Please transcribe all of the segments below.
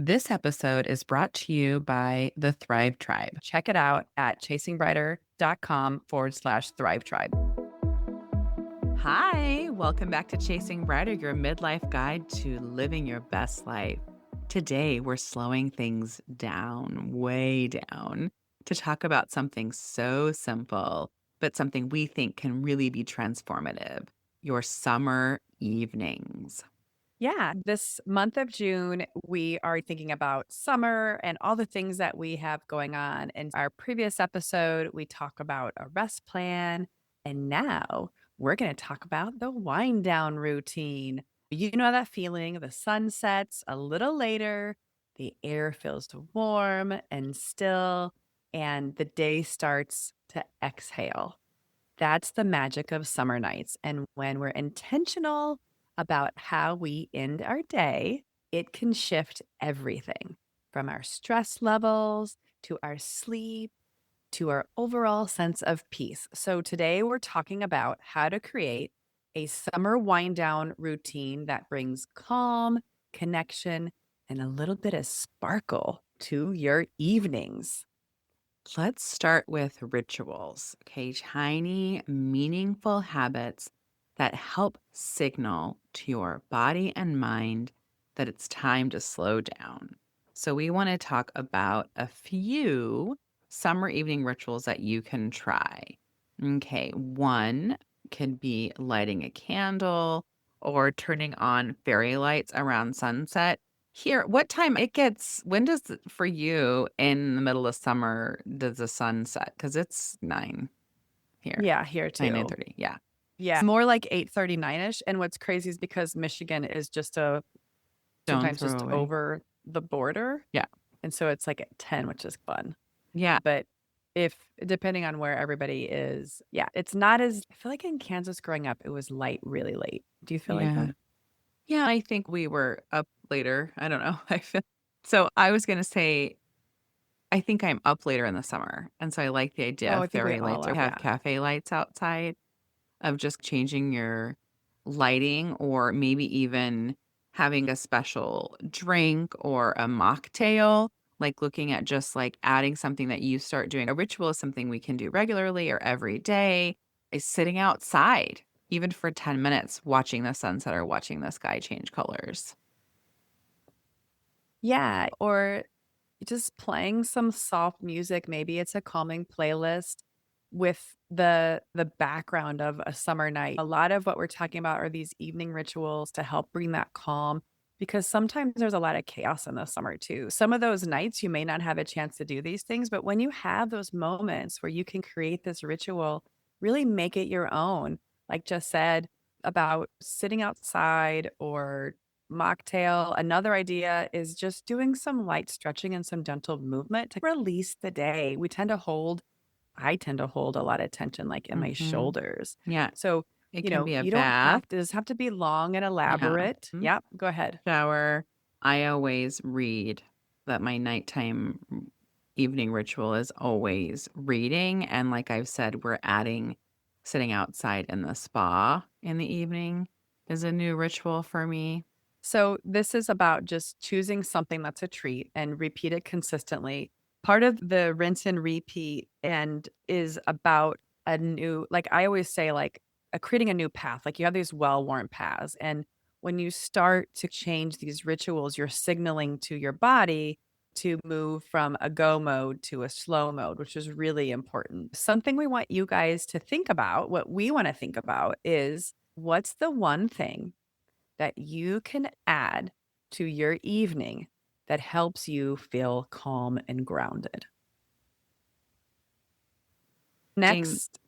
This episode is brought to you by the Thrive Tribe. Check it out at chasingbrighter.com/Thrive Tribe. Hi, welcome back to Chasing Brighter, your midlife guide to living your best life. Today, we're slowing things down, way down, to talk about something so simple, but something we think can really be transformative: your summer evenings. Yeah, this month of June, we are thinking about summer and all the things that we have going on. In our previous episode, we talk about a rest plan. And now we're going to talk about the wind down routine. You know that feeling, the sun sets a little later, the air feels warm and still, and the day starts to exhale. That's the magic of summer nights. And when we're intentional about how we end our day, it can shift everything from our stress levels to our sleep to our overall sense of peace. So, today we're talking about how to create a summer wind down routine that brings calm, connection, and a little bit of sparkle to your evenings. Let's start with rituals, okay? Tiny, meaningful habits that help signal to your body and mind that it's time to slow down. So, we want to talk about a few summer evening rituals that you can try. Okay, one can be lighting a candle or turning on fairy lights around sunset. Here, what time it gets when does for you in the middle of summer does the sun set? Because it's 9 here, Yeah, here 9, too. 9:30, yeah. Yeah, more like 8:39ish, and what's crazy is because Michigan is just Don't sometimes throw just away. over the border, Yeah, and so it's like at 10, which is fun. yeah, But if depending on where everybody is, yeah, it's not as I feel like in Kansas growing up, it was light really late. Do you feel like yeah. that? Yeah, I think we were up later, I don't know, I feel so I was gonna say, I think I'm up later in the summer, and so I like the idea Oh, of I think we fairy all lights or are, have yeah. cafe lights outside. Of just changing your lighting or maybe even having a special drink or a mocktail, like looking at just like adding something that you start doing. A ritual is something we can do regularly or every day, is sitting outside, even for 10 minutes, watching the sunset or watching the sky change colors. Yeah, or just playing some soft music, maybe it's a calming playlist with the background of a summer night. A lot of what we're talking about are these evening rituals to help bring that calm because sometimes there's a lot of chaos in the summer too. Some of those nights you may not have a chance to do these things, but when you have those moments where you can create this ritual, really make it your own. Like just said about sitting outside or mocktail. Another idea is just doing some light stretching and some gentle movement to release the day. I tend to hold a lot of tension like in my Mhm. shoulders. Yeah, So, it can be a you don't bath. have to does have to be long and Yeah. elaborate. Mhm. Yep, go ahead. Shower. I always read that my nighttime evening ritual is always reading. And like I've said, we're adding sitting outside in the spa in the evening is a new ritual for me. So, this is about just choosing something that's a treat and repeat it consistently. Part of the rinse and repeat and is about a new like I always say like creating a new path. Like you have these well-worn paths and when you start to change these rituals, you're signaling to your body to move from a go mode to a slow mode, which is really important. Something we want you guys to think about, what we want to think about is what's the one thing that you can add to your evening that helps you feel calm and grounded. Doing Next,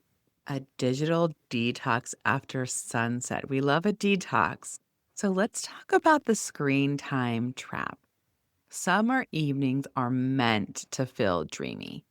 a digital detox after sunset. We love a detox. So let's talk about the screen time trap. Summer evenings are meant to feel dreamy,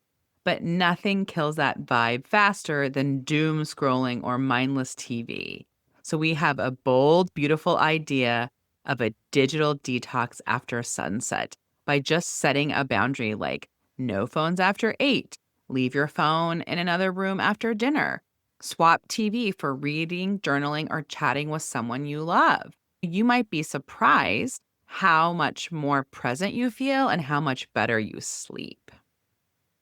but nothing kills that vibe faster than doom scrolling or mindless TV. So we have a bold, beautiful idea of a digital detox after sunset by just setting a boundary like no phones after 8, leave your phone in another room after dinner, swap TV for reading, journaling, or chatting with someone you love. You might be surprised how much more present you feel and how much better you sleep.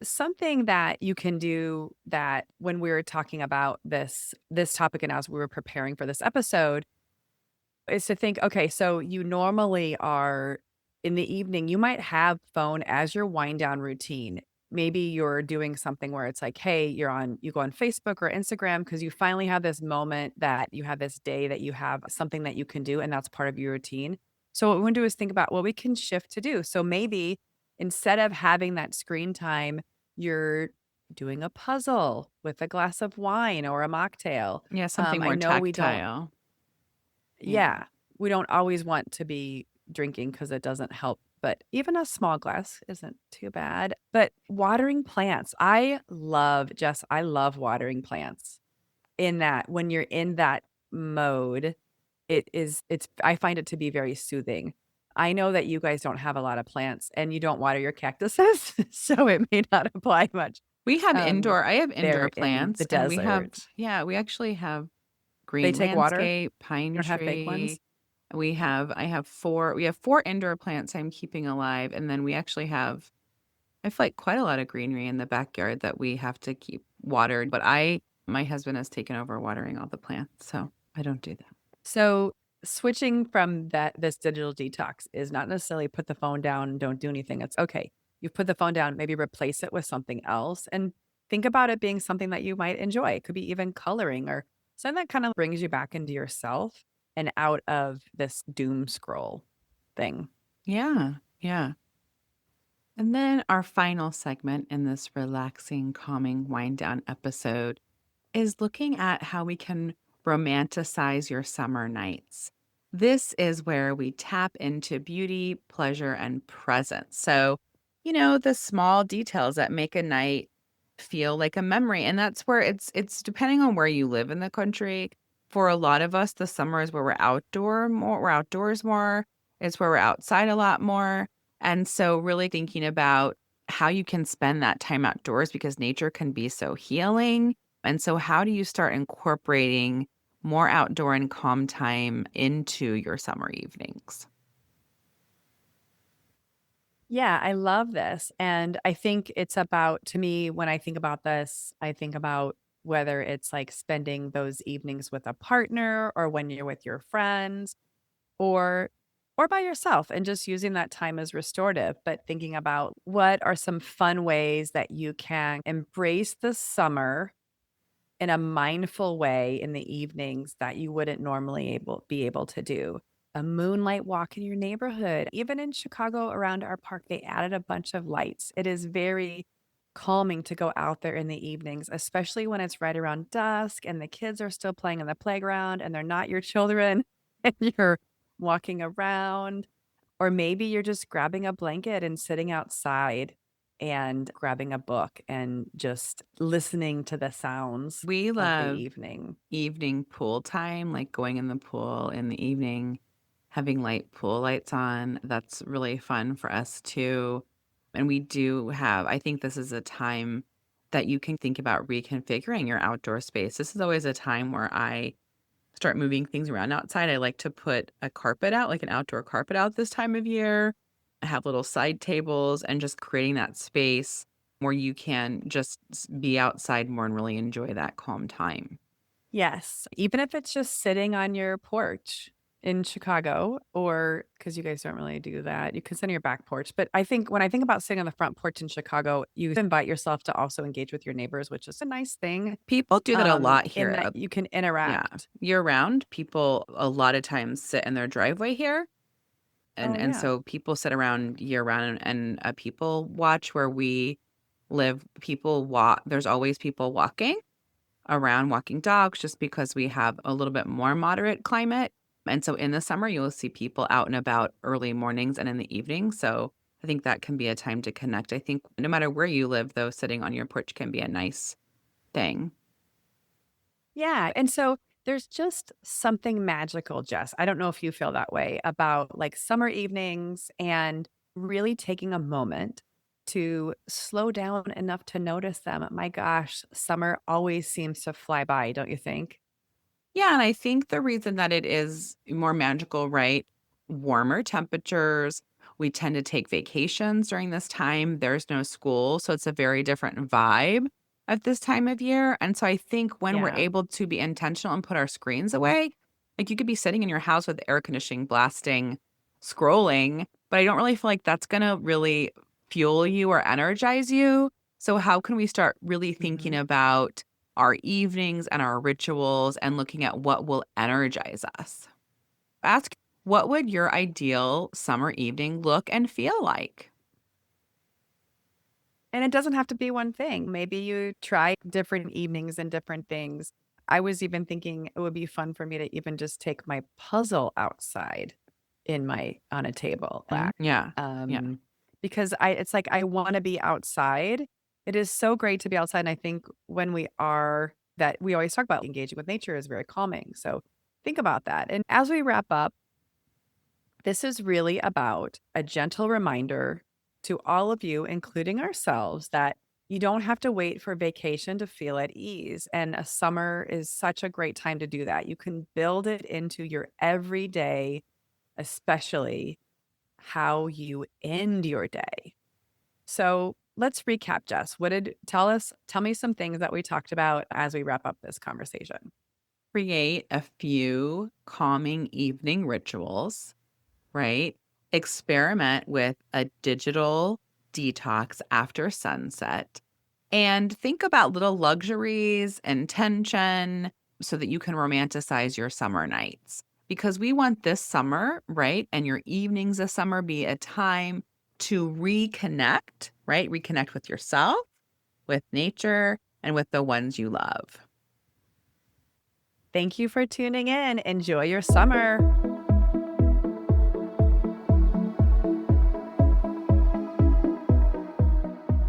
Something that you can do that when we were talking about this topic and as we were preparing for this episode is to think, okay, so you normally are in the evening, you might have phone as your wind down routine. Maybe you're doing something where it's like, hey, you go on Facebook or Instagram because you finally have this moment that you have this day that you have something that you can do, and that's part of your routine. So what we want to do is think about what we can shift to do. So maybe instead of having that screen time, you're doing a puzzle with a glass of wine or a mocktail. Yeah, something I more know we don't tactile. Yeah. yeah, we don't always want to be drinking because it doesn't help, but even a small glass isn't too bad. But watering plants, I love watering plants in that when you're in that mode, I find it to be very soothing. I know that you guys don't have a lot of plants and you don't water your cactuses, so it may not apply much, I have there indoor in the plants and desert. we actually have They green take water? landscape, You pine don't have fake tree. ones? We have 4 indoor plants I'm keeping alive, and then we actually have I feel like quite a lot of greenery in the backyard that we have to keep watered, but I my husband has taken over watering all the plants, so I don't do that. So, switching from this digital detox is not necessarily put the phone down and don't do anything. It's okay. You put the phone down, maybe replace it with something else and think about it being something that you might enjoy. It could be even coloring or something that kind of brings you back into yourself and out of this doom scroll thing. Yeah, yeah. And then our final segment in this relaxing, calming wind down episode is looking at how we can romanticize your summer nights. This is where we tap into beauty, pleasure, and presence. So, the small details that make a night feel like a memory. And that's where it's depending on where you live in the country. For a lot of us, the summer is where we're outdoors more. It's where we're outside a lot more. And so really thinking about how you can spend that time outdoors because nature can be so healing, and so, how do you start incorporating more outdoor and calm time into your summer evenings? Yeah, I love this. And I think it's about, to me, when I think about this, I think about whether it's like spending those evenings with a partner or when you're with your friends or by yourself and just using that time as restorative, but thinking about what are some fun ways that you can embrace the summer in a mindful way in the evenings that you wouldn't normally be able to do. A moonlight walk in your neighborhood. Even in Chicago around our park, they added a bunch of lights. It is very calming to go out there in the evenings, especially when it's right around dusk and the kids are still playing in the playground and they're not your children and you're walking around. Or maybe you're just grabbing a blanket and sitting outside and grabbing a book and just listening to the sounds We of the love evening. evening pool time, like going in the pool in the evening, having light pool lights on. That's really fun for us too. And I think this is a time that you can think about reconfiguring your outdoor space. This is always a time where I start moving things around outside. I like to put a carpet out, like an outdoor carpet out this time of year. I have little side tables and just creating that space where you can just be outside more and really enjoy that calm time. Yes, even if it's just sitting on your porch in Chicago, or because you guys don't really do that, you can sit on your back porch. But I think when I think about sitting on the front porch in Chicago, you invite yourself to also engage with your neighbors, which is a nice thing, People do that a lot in here. that you can Yeah. interact. Year round, people a lot of times sit in their driveway here. And Oh, and yeah. so people sit around year round and people watch where we live. People walk. There's always people walking around walking dogs just because we have a little bit more moderate climate. And so in the summer, you'll see people out and about early mornings and in the evening. So I think that can be a time to connect. I think no matter where you live, though, sitting on your porch can be a nice thing. Yeah, and so there's just something magical, Jess. I don't know if you feel that way about like summer evenings and really taking a moment to slow down enough to notice them. My gosh, summer always seems to fly by, don't you think? Yeah, and I think the reason that it is more magical, right? warmer temperatures. We tend to take vacations during this time. There's no school, so it's a very different vibe at this time of year. And so I think when we're Yeah. able to be intentional and put our screens away, like you could be sitting in your house with air conditioning blasting, scrolling, but I don't really feel like that's going to really fuel you or energize you. So how can we start really thinking Mhm. about our evenings and our rituals and looking at what will energize us? Ask, what would your ideal summer evening look and feel like? And it doesn't have to be one thing. Maybe you try different evenings and different things. I was even thinking it would be fun for me to even just take my puzzle outside in my on a table Mm, rack. yeah. Yeah. Um, because it's like I want to be outside. It is so great to be outside. And I think when we are that we always talk about engaging with nature is very calming. So think about that. And as we wrap up, this is really about a gentle reminder to all of you, including ourselves, that you don't have to wait for vacation to feel at ease. And a summer is such a great time to do that. You can build it into your everyday, especially how you end your day. So let's recap, Jess. Tell me some things that we talked about as we wrap up this conversation. Create a few calming evening rituals, right? Experiment with a digital detox after sunset and think about little luxuries and tension so that you can romanticize your summer nights. Because we want this summer, right? And your evenings this summer be a time to reconnect, right? Reconnect with yourself, with nature, and with the ones you love. Thank you for tuning in. Enjoy your summer.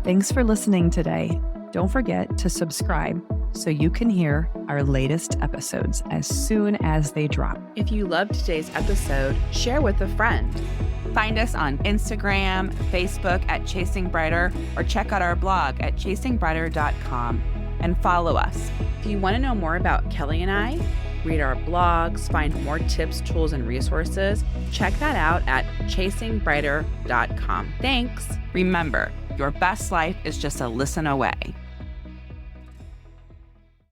Thanks for listening today. Don't forget to subscribe so you can hear our latest episodes as soon as they drop. If you loved today's episode, share with a friend. Find us on Instagram, Facebook at Chasing Brighter, or check out our blog at chasingbrighter.com and follow us. If you want to know more about Kelly and I, read our blogs, find more tips, tools, and resources, check that out at chasingbrighter.com. Thanks. Remember, your best life is just a listen away.